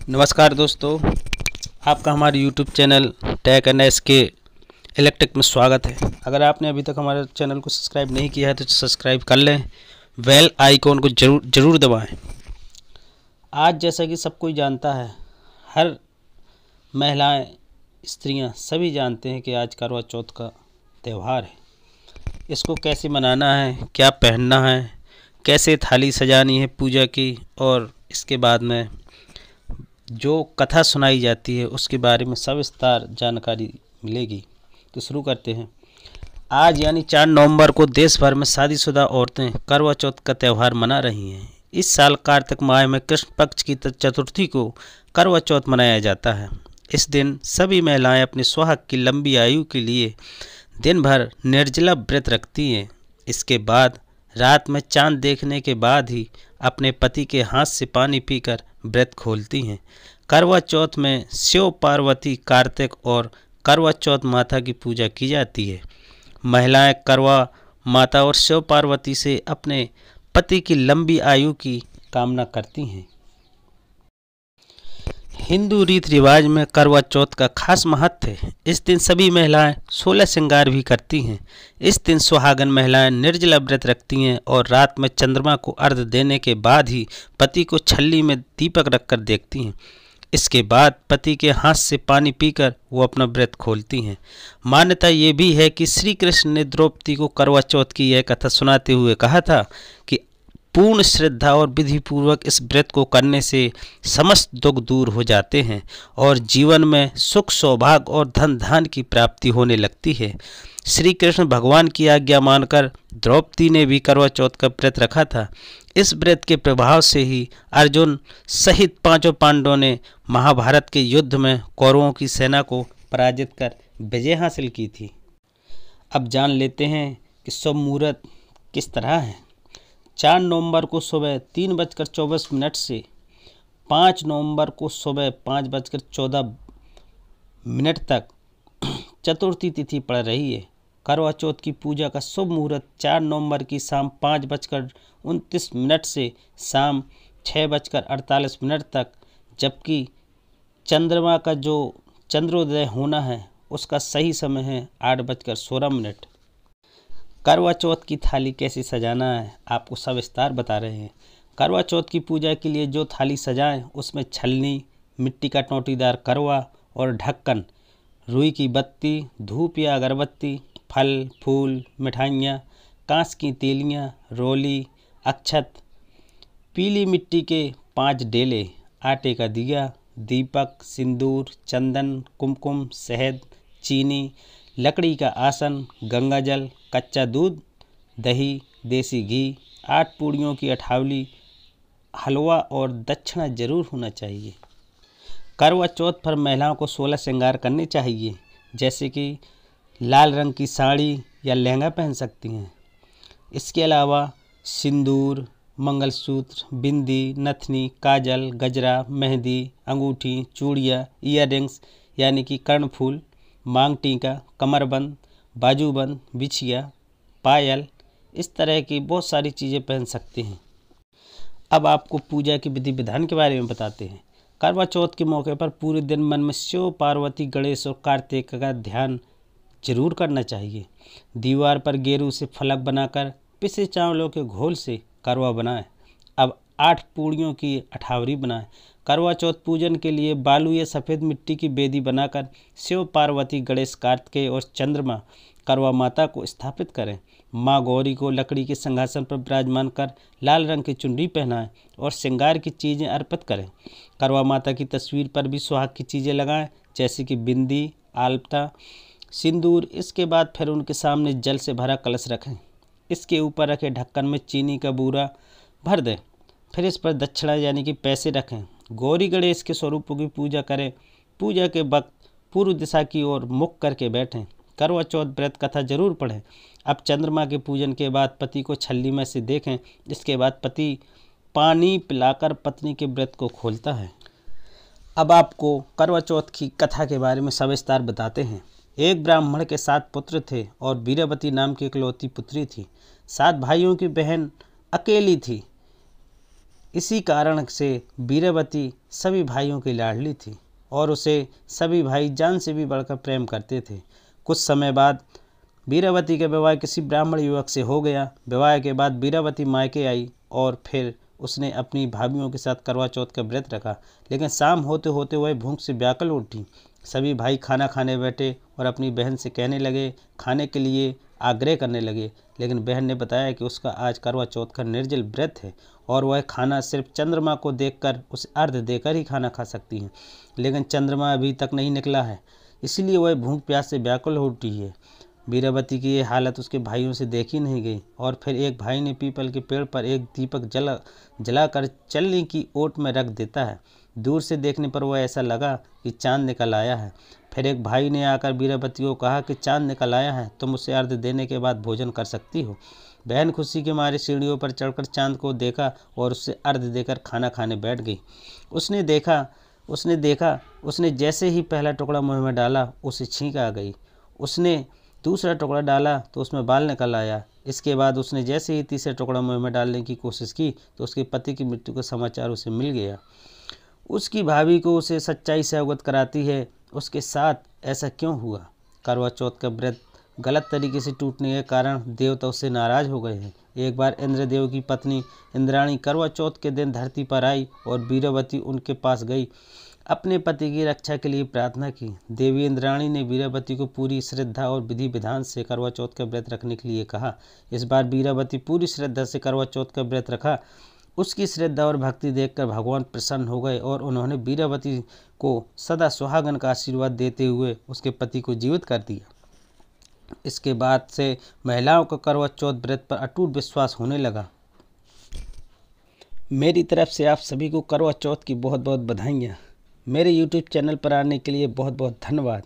नमस्कार दोस्तों, आपका हमारे YouTube channel tech and SK electric में स्वागत है। अगर आपने अभी तक हमारे चैनल को सब्सक्राइब नहीं किया है तो सब्सक्राइब कर लें, बेल आइकॉन को जरूर दबाएं। आज जैसा कि सब कोई जानता है, हर महिलाएं, स्त्रियां सभी जानते हैं कि आज करवा चौथ का त्यौहार है। इसको कैसे मनाना है, क्या पहनना है, कैसे थाली सजानी है पूजा की, और इसके बाद में जो कथा सुनाई जाती है उसके बारे में सविस्तार जानकारी मिलेगी। तो शुरू करते हैं। आज यानी 4 नवंबर को देश भर में शादीशुदा औरतें करवा चौथ का त्यौहार मना रही हैं। इस साल कार्तिक माह में कृष्ण पक्ष की चतुर्थी को करवा चौथ मनाया जाता है। इस दिन सभी महिलाएं अपने सुहाग की लंबी आयु के लिए दिन भर निर्जला व्रत रखती हैं। इसके बाद रात में चांद देखने के बाद ही अपने पति के हाथ से पानी पीकर व्रत खोलती हैं। करवा चौथ में शिव पार्वती, कार्तिक और करवा चौथ माता की पूजा की जाती है। महिलाएं करवा माता और शिव पार्वती से अपने पति की लंबी आयु की कामना करती हैं। हिंदू रीति रिवाज में करवा चौथ का खास महत्व है। इस दिन सभी महिलाएं 16 श्रृंगार भी करती हैं। इस दिन सुहागन महिलाएं निर्जला व्रत रखती हैं और रात में चंद्रमा को अर्घ्य देने के बाद ही पति को छल्ली में दीपक रखकर देखती हैं। इसके बाद पति के हाथ से पानी पीकर वो अपना व्रत खोलती हैं। मान्यता ये भी है कि श्री कृष्ण ने द्रौपदी को करवा चौथ की यह कथा सुनाते हुए कहा था कि पूर्ण श्रद्धा और विधि पूर्वक इस व्रत को करने से समस्त दुख दूर हो जाते हैं और जीवन में सुख, सौभाग्य और धन धान की प्राप्ति होने लगती है। श्री कृष्ण भगवान की आज्ञा मानकर द्रौपदी ने भी करवा चौथ का व्रत रखा था। इस व्रत के प्रभाव से ही अर्जुन सहित 5 पांडवों ने महाभारत के युद्ध में कौरवों की सेना को पराजित कर विजय हासिल की थी। अब जान लेते हैं कि शुभ मुहूर्त किस तरह है। 4 नवंबर को सुबह 3:24 से 5 नवंबर को सुबह 5:14 तक चतुर्थी तिथि पड़ रही है। करवा चौथ की पूजा का शुभ मुहूर्त 4 नवंबर की शाम 5:29 से शाम 6:48 तक, जबकि चंद्रमा का जो चंद्रोदय होना है उसका सही समय है 8:16। करवा चौथ की थाली कैसे सजाना है आपको सविस्तार बता रहे हैं। करवा चौथ की पूजा के लिए जो थाली सजाएं उसमें छलनी, मिट्टी का टोंटीदार करवा और ढक्कन, रुई की बत्ती, धूप या अगरबत्ती, फल फूल, मिठाइयाँ, कांच की तेलियाँ, रोली, अक्षत, पीली मिट्टी के 5 डेले, आटे का दिया, दीपक, सिंदूर, चंदन, कुमकुम, शहद, चीनी, लकड़ी का आसन, गंगा जल, कच्चा दूध, दही, देसी घी, 8 पूड़ियों की अठावली, हलवा और दक्षिणा जरूर होना चाहिए। करवा चौथ पर महिलाओं को 16 श्रृंगार करने चाहिए, जैसे कि लाल रंग की साड़ी या लहंगा पहन सकती हैं। इसके अलावा सिंदूर, मंगलसूत्र, बिंदी, नथनी, काजल, गजरा, मेहंदी, अंगूठी, चूड़ियाँ, ईयररिंग्स यानी कि कर्णफूल, मांग टीका, कमरबंद, बाजूबंद, बिछिया, पायल, इस तरह की बहुत सारी चीज़ें पहन सकते हैं। अब आपको पूजा की विधि विधान के बारे में बताते हैं। करवा चौथ के मौके पर पूरे दिन मन में शिव, पार्वती, गणेश और कार्तिक का ध्यान जरूर करना चाहिए। दीवार पर गेरू से फलक बनाकर पिसे चावलों के घोल से करवा बनाएं। अब 8 पूड़ियों की अठावरी बनाएं। करवा चौथ पूजन के लिए बालू या सफ़ेद मिट्टी की बेदी बनाकर शिव, पार्वती, गणेश, कार्तिकेय और चंद्रमा करवा माता को स्थापित करें। माँ गौरी को लकड़ी के सिंहासन पर विराजमान कर लाल रंग की चुनरी पहनाएं और श्रृंगार की चीज़ें अर्पित करें। करवा माता की तस्वीर पर भी सुहाग की चीज़ें लगाएं, जैसे कि बिंदी, आलता, सिंदूर। इसके बाद फिर उनके सामने जल से भरा कलश रखें। इसके ऊपर रखे ढक्कन में चीनी का बूरा भर दें। फिर इस पर दक्षिणा यानी कि पैसे रखें। गौरी गणेश के स्वरूपों की पूजा करें। पूजा के वक्त पूर्व दिशा की ओर मुख करके बैठें। करवा चौथ व्रत कथा जरूर पढ़ें। अब चंद्रमा के पूजन के बाद पति को छल्ली में से देखें। इसके बाद पति पानी पिलाकर पत्नी के व्रत को खोलता है। अब आपको करवा चौथ की कथा के बारे में सविस्तार बताते हैं। एक ब्राह्मण के 7 पुत्र थे और वीरवती नाम की इकलौती पुत्री थी। 7 भाइयों की बहन अकेली थी। इसी कारण से वीरवती सभी भाइयों की लाडली थी और उसे सभी भाई जान से भी बढ़कर प्रेम करते थे। कुछ समय बाद वीरवती का विवाह किसी ब्राह्मण युवक से हो गया। विवाह के बाद वीरवती मायके आई और फिर उसने अपनी भाभीियों के साथ करवा चौथ का व्रत रखा, लेकिन शाम होते होते वह भूख से व्याकुल उठी। सभी भाई खाना खाने बैठे और अपनी बहन से कहने लगे, खाने के लिए आग्रह करने लगे, लेकिन बहन ने बताया कि उसका आज करवा चौथ का निर्जल व्रत है और वह खाना सिर्फ चंद्रमा को देखकर उसे अर्घ देकर ही खाना खा सकती है, लेकिन चंद्रमा अभी तक नहीं निकला है, इसलिए वह भूख प्यास से व्याकुल हो उठी है। वीरवती की ये हालत उसके भाइयों से देखी नहीं गई और फिर एक भाई ने पीपल के पेड़ पर एक दीपक जलाकर चलने की ओट में रख देता है। दूर से देखने पर वह ऐसा लगा कि चांद निकल आया है। फिर एक भाई ने आकर वीरवती को कहा कि चांद निकल आया है, तुम उसे अर्घ देने के बाद भोजन कर सकती हो। बहन खुशी के मारे सीढ़ियों पर चढ़कर चांद को देखा और उससे अर्घ देकर खाना खाने बैठ गई। उसने देखा उसने जैसे ही पहला टुकड़ा मुँह में डाला उसे छींक आ गई। उसने दूसरा टुकड़ा डाला तो उसमें बाल निकल आया। इसके बाद उसने जैसे ही तीसरा टुकड़ा मुँह में डालने की कोशिश की तो उसके पति की मृत्यु का समाचार उसे मिल गया। उसकी भाभी को उसे सच्चाई से अवगत कराती है उसके साथ ऐसा क्यों हुआ। करवा चौथ का व्रत गलत तरीके से टूटने के कारण देवता उससे नाराज हो गए हैं। एक बार इंद्रदेव की पत्नी इंद्राणी करवा चौथ के दिन धरती पर आई और वीरवती उनके पास गई, अपने पति की रक्षा के लिए प्रार्थना की। देवी इंद्राणी ने वीरवती को पूरी श्रद्धा और विधि विधान से करवा चौथ का व्रत रखने के लिए कहा। इस बार वीरवती पूरी श्रद्धा से करवा चौथ का व्रत रखा। उसकी श्रद्धा और भक्ति देखकर भगवान प्रसन्न हो गए और उन्होंने वीरवती को सदा सुहागन का आशीर्वाद देते हुए उसके पति को जीवित कर दिया। इसके बाद से महिलाओं का करवा चौथ व्रत पर अटूट विश्वास होने लगा। मेरी तरफ से आप सभी को करवा चौथ की बहुत बहुत बधाइयाँ। मेरे YouTube चैनल पर आने के लिए बहुत बहुत धन्यवाद।